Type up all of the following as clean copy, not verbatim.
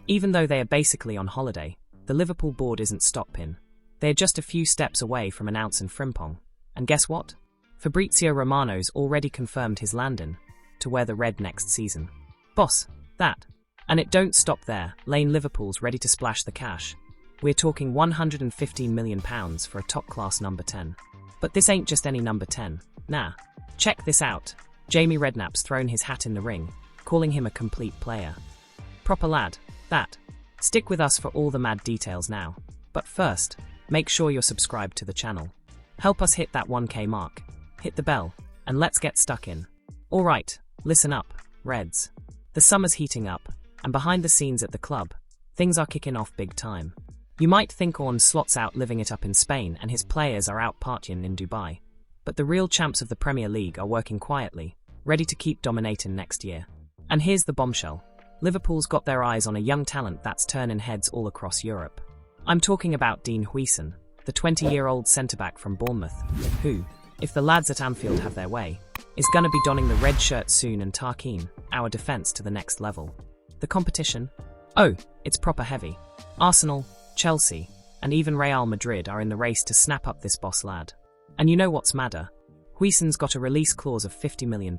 Even though they are basically on holiday, the Liverpool board isn't stopping. They are just a few steps away from announcing Frimpong. And guess what? Fabrizio Romano's already confirmed his landing to wear the red next season. Boss, that. And it don't stop there. Lane Liverpool's ready to splash the cash. We're talking £115 million for a top-class number 10. But this ain't just any number 10. Nah. Check this out. Jamie Redknapp's thrown his hat in the ring, calling him a complete player. Proper lad, that. Stick with us for all the mad details now. But first, make sure you're subscribed to the channel. Help us hit that 1K mark. Hit the bell, and let's get stuck in. Alright, listen up, Reds. The summer's heating up, and behind the scenes at the club, things are kicking off big time. You might think Arne Slot's out living it up in Spain and his players are out partying in Dubai. But the real champs of the Premier League are working quietly, ready to keep dominating next year. And here's the bombshell. Liverpool's got their eyes on a young talent that's turning heads all across Europe. I'm talking about Dean Huijsen, the 20-year-old centre-back from Bournemouth, who, if the lads at Anfield have their way, is gonna be donning the red shirt soon and taking our defence to the next level. The competition? Oh, it's proper heavy. Arsenal, Chelsea, and even Real Madrid are in the race to snap up this boss lad. And you know what's madder? Huijsen's got a release clause of £50 million.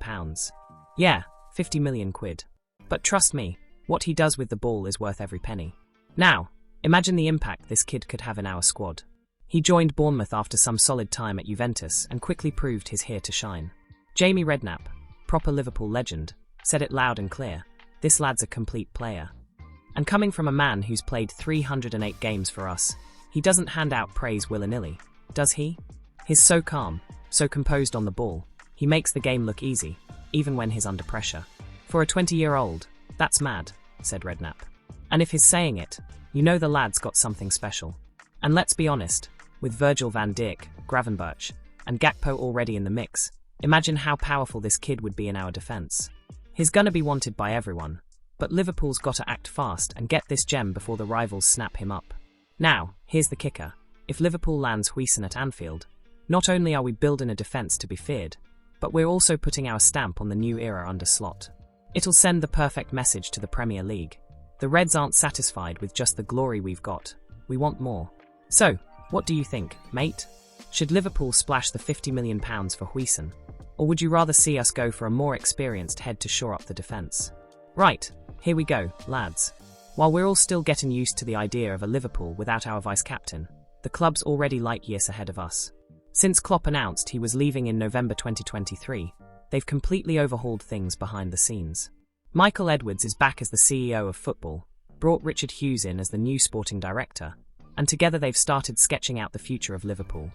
Yeah, 50 million quid. But trust me, what he does with the ball is worth every penny. Now, imagine the impact this kid could have in our squad. He joined Bournemouth after some solid time at Juventus and quickly proved he's here to shine. Jamie Redknapp, proper Liverpool legend, said it loud and clear. This lad's a complete player. And coming from a man who's played 308 games for us, he doesn't hand out praise willy-nilly, does he? He's so calm, so composed on the ball, he makes the game look easy, even when he's under pressure. For a 20-year-old, that's mad, said Redknapp. And if he's saying it, you know the lad's got something special. And let's be honest, with Virgil van Dijk, Gravenberch, and Gakpo already in the mix, imagine how powerful this kid would be in our defence. He's gonna be wanted by everyone, but Liverpool's gotta act fast and get this gem before the rivals snap him up. Now, here's the kicker. If Liverpool lands Huijsen at Anfield, not only are we building a defence to be feared, but we're also putting our stamp on the new era under Slot. It'll send the perfect message to the Premier League. The Reds aren't satisfied with just the glory we've got. We want more. So, what do you think, mate? Should Liverpool splash the £50 million for Huijsen? Or would you rather see us go for a more experienced head to shore up the defence? Right, here we go, lads. While we're all still getting used to the idea of a Liverpool without our vice-captain, the club's already light years ahead of us. Since Klopp announced he was leaving in November 2023, they've completely overhauled things behind the scenes. Michael Edwards is back as the CEO of football, brought Richard Hughes in as the new sporting director, and together they've started sketching out the future of Liverpool.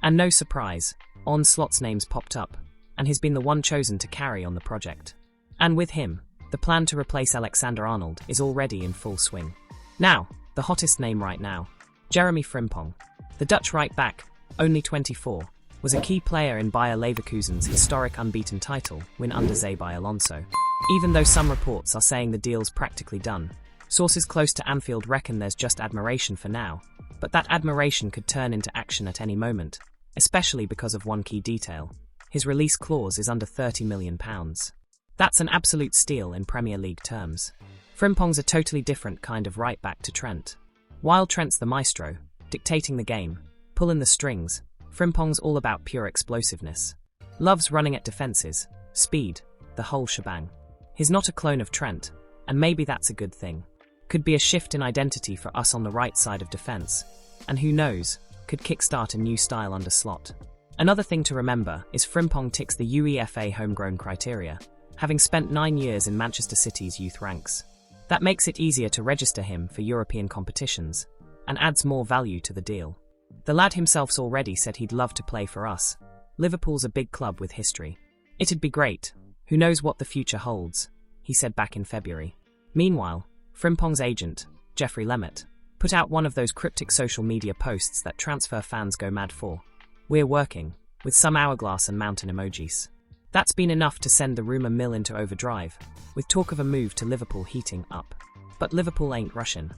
And no surprise, Arne Slot's name's popped up, and he's been the one chosen to carry on the project. And with him, the plan to replace Alexander-Arnold is already in full swing. Now, the hottest name right now, Jeremy Frimpong. The Dutch right-back, only 24, was a key player in Bayer Leverkusen's historic unbeaten title win under Xabi Alonso. Even though some reports are saying the deal's practically done, sources close to Anfield reckon there's just admiration for now, but that admiration could turn into action at any moment, especially because of one key detail. His release clause is under £30 million. That's an absolute steal in Premier League terms. Frimpong's a totally different kind of right-back to Trent. While Trent's the maestro, dictating the game, pulling the strings, Frimpong's all about pure explosiveness. Loves running at defences, speed, the whole shebang. He's not a clone of Trent, and maybe that's a good thing. Could be a shift in identity for us on the right side of defence, and who knows, could kickstart a new style under Slot. Another thing to remember is Frimpong ticks the UEFA homegrown criteria, having spent 9 years in Manchester City's youth ranks. That makes it easier to register him for European competitions, and adds more value to the deal. The lad himself's already said he'd love to play for us. Liverpool's a big club with history. It'd be great. Who knows what the future holds, he said back in February. Meanwhile, Frimpong's agent, Jeffrey Lemmet, put out one of those cryptic social media posts that transfer fans go mad for. We're working, with some hourglass and mountain emojis. That's been enough to send the rumour mill into overdrive, with talk of a move to Liverpool heating up. But Liverpool ain't rushing.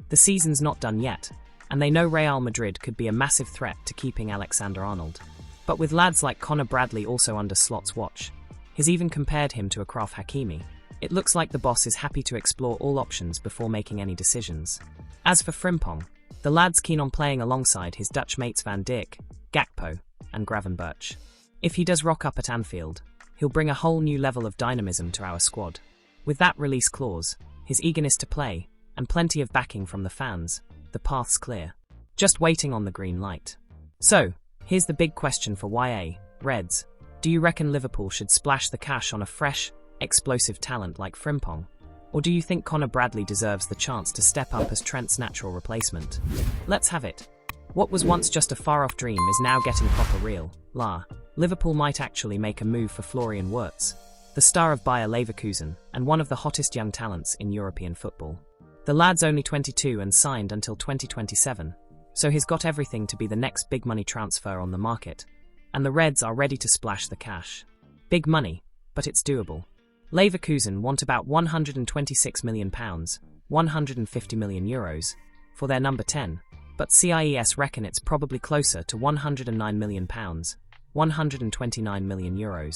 The season's not done yet, and they know Real Madrid could be a massive threat to keeping Alexander-Arnold. But with lads like Connor Bradley also under Slot's watch, he's even compared him to Achraf Hakimi. It looks like the boss is happy to explore all options before making any decisions. As for Frimpong, the lad's keen on playing alongside his Dutch mates Van Dijk, Gakpo, and Gravenberch. If he does rock up at Anfield, he'll bring a whole new level of dynamism to our squad. With that release clause, his eagerness to play, and plenty of backing from the fans, the path's clear. Just waiting on the green light. So, here's the big question for YA, Reds. Do you reckon Liverpool should splash the cash on a fresh, explosive talent like Frimpong? Or do you think Connor Bradley deserves the chance to step up as Trent's natural replacement? Let's have it. What was once just a far-off dream is now getting proper real. Liverpool might actually make a move for Florian Wirtz, the star of Bayer Leverkusen and one of the hottest young talents in European football. The lad's only 22 and signed until 2027, so he's got everything to be the next big money transfer on the market, and the Reds are ready to splash the cash. Big money, but it's doable. Leverkusen want about £126 million, €150 million, for their number 10, but CIES reckon it's probably closer to £109 million, €129 million.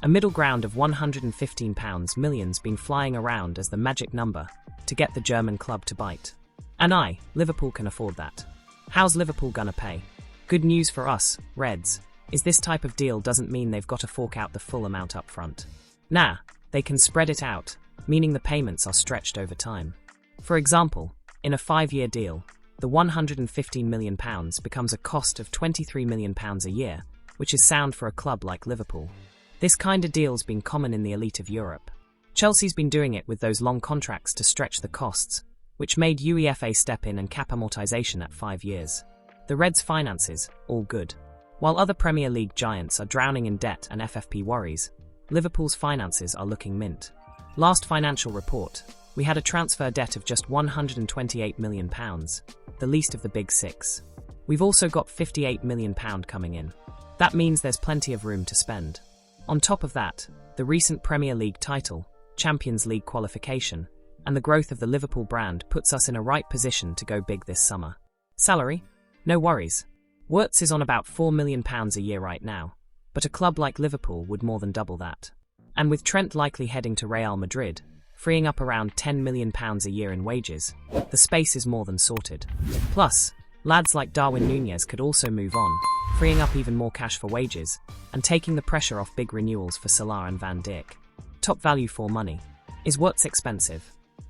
A middle ground of £115 million's been flying around as the magic number to get the German club to bite. And Liverpool can afford that. How's Liverpool gonna pay? Good news for us, Reds, is this type of deal doesn't mean they've got to fork out the full amount up front. Nah, they can spread it out, meaning the payments are stretched over time. For example, in a 5-year deal, the £115 million becomes a cost of £23 million a year, which is sound for a club like Liverpool. This kind of deal's been common in the elite of Europe. Chelsea's been doing it with those long contracts to stretch the costs, which made UEFA step in and cap amortization at 5 years. The Reds' finances, all good. While other Premier League giants are drowning in debt and FFP worries, Liverpool's finances are looking mint. Last financial report, we had a transfer debt of just £128 million, the least of the big six. We've also got £58 million coming in. That means there's plenty of room to spend. On top of that, the recent Premier League title, Champions League qualification, and the growth of the Liverpool brand puts us in a right position to go big this summer. Salary? No worries. Wirtz is on about £4 million a year right now, but a club like Liverpool would more than double that. And with Trent likely heading to Real Madrid, freeing up around £10 million a year in wages, the space is more than sorted. Plus, lads like Darwin Núñez could also move on, freeing up even more cash for wages, and taking the pressure off big renewals for Salah and Van Dijk. Top value for money. Is Wirtz expensive?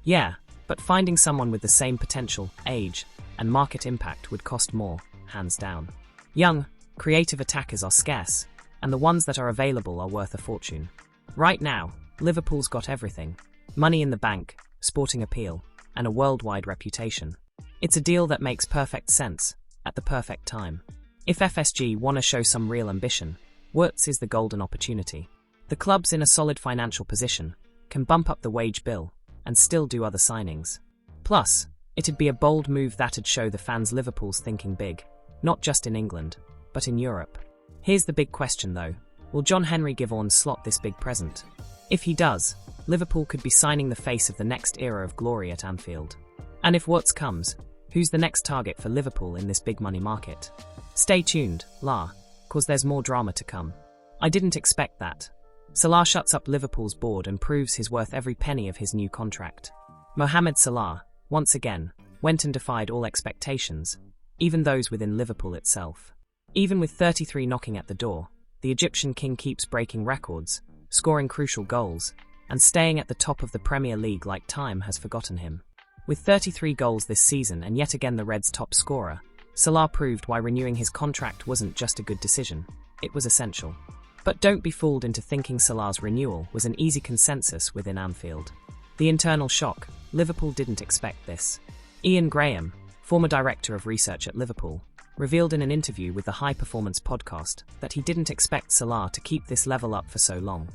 Yeah, but finding someone with the same potential, age, and market impact would cost more, hands down. Young, creative attackers are scarce, and the ones that are available are worth a fortune. Right now, Liverpool's got everything. Money in the bank, sporting appeal, and a worldwide reputation. It's a deal that makes perfect sense, at the perfect time. If FSG want to show some real ambition, Wirtz is the golden opportunity. The club's in a solid financial position, can bump up the wage bill, and still do other signings. Plus, it'd be a bold move that'd show the fans Liverpool's thinking big, not just in England, but in Europe. Here's the big question though, will John Henry Givon slot this big present? If he does, Liverpool could be signing the face of the next era of glory at Anfield. And if Wirtz comes, who's the next target for Liverpool in this big money market? Stay tuned, cause there's more drama to come. I didn't expect that. Salah shuts up Liverpool's board and proves he's worth every penny of his new contract. Mohamed Salah, once again, went and defied all expectations, even those within Liverpool itself. Even with 33 knocking at the door, the Egyptian king keeps breaking records, scoring crucial goals, and staying at the top of the Premier League like time has forgotten him. With 33 goals this season and yet again the Reds' top scorer, Salah proved why renewing his contract wasn't just a good decision, it was essential. But don't be fooled into thinking Salah's renewal was an easy consensus within Anfield. The internal shock, Liverpool didn't expect this. Ian Graham, former director of research at Liverpool, revealed in an interview with the High Performance podcast that he didn't expect Salah to keep this level up for so long.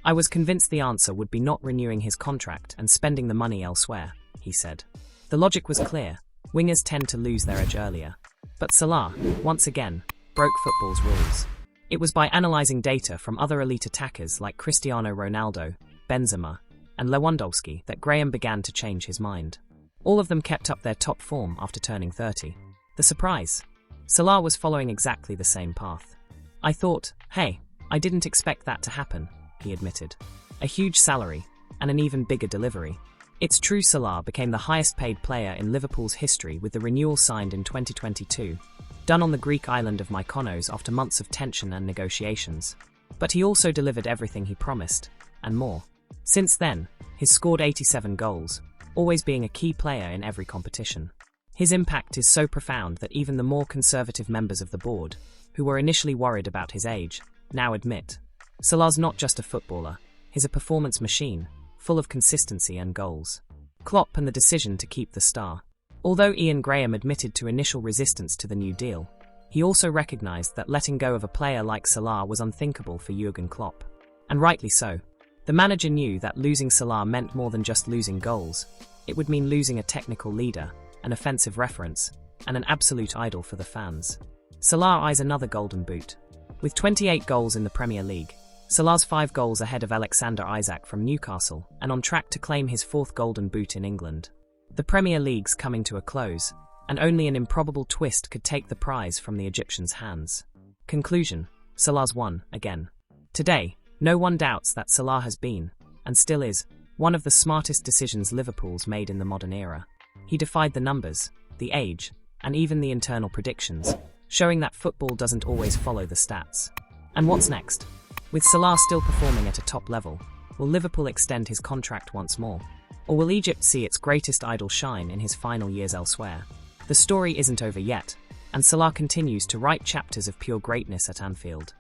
I was convinced the answer would be not renewing his contract and spending the money elsewhere, he said. The logic was clear, wingers tend to lose their edge earlier. But Salah, once again, broke football's rules. It was by analysing data from other elite attackers like Cristiano Ronaldo, Benzema, and Lewandowski that Graham began to change his mind. All of them kept up their top form after turning 30. The surprise? Salah was following exactly the same path. I thought, hey, I didn't expect that to happen, he admitted. A huge salary, and an even bigger delivery. It's true, Salah became the highest-paid player in Liverpool's history with the renewal signed in 2022, done on the Greek island of Mykonos after months of tension and negotiations. But he also delivered everything he promised, and more. Since then, he's scored 87 goals, always being a key player in every competition. His impact is so profound that even the more conservative members of the board, who were initially worried about his age, now admit Salah's not just a footballer, he's a performance machine, full of consistency and goals. Klopp and the decision to keep the star. Although Ian Graham admitted to initial resistance to the new deal, he also recognised that letting go of a player like Salah was unthinkable for Jurgen Klopp. And rightly so. The manager knew that losing Salah meant more than just losing goals. It would mean losing a technical leader, an offensive reference, and an absolute idol for the fans. Salah eyes another golden boot. With 28 goals in the Premier League, Salah's 5 goals ahead of Alexander Isak from Newcastle and on track to claim his 4th golden boot in England. The Premier League's coming to a close, and only an improbable twist could take the prize from the Egyptian's hands. Conclusion: Salah's won, again. Today, no one doubts that Salah has been, and still is, one of the smartest decisions Liverpool's made in the modern era. He defied the numbers, the age, and even the internal predictions, showing that football doesn't always follow the stats. And what's next? With Salah still performing at a top level, will Liverpool extend his contract once more? Or will Egypt see its greatest idol shine in his final years elsewhere? The story isn't over yet, and Salah continues to write chapters of pure greatness at Anfield.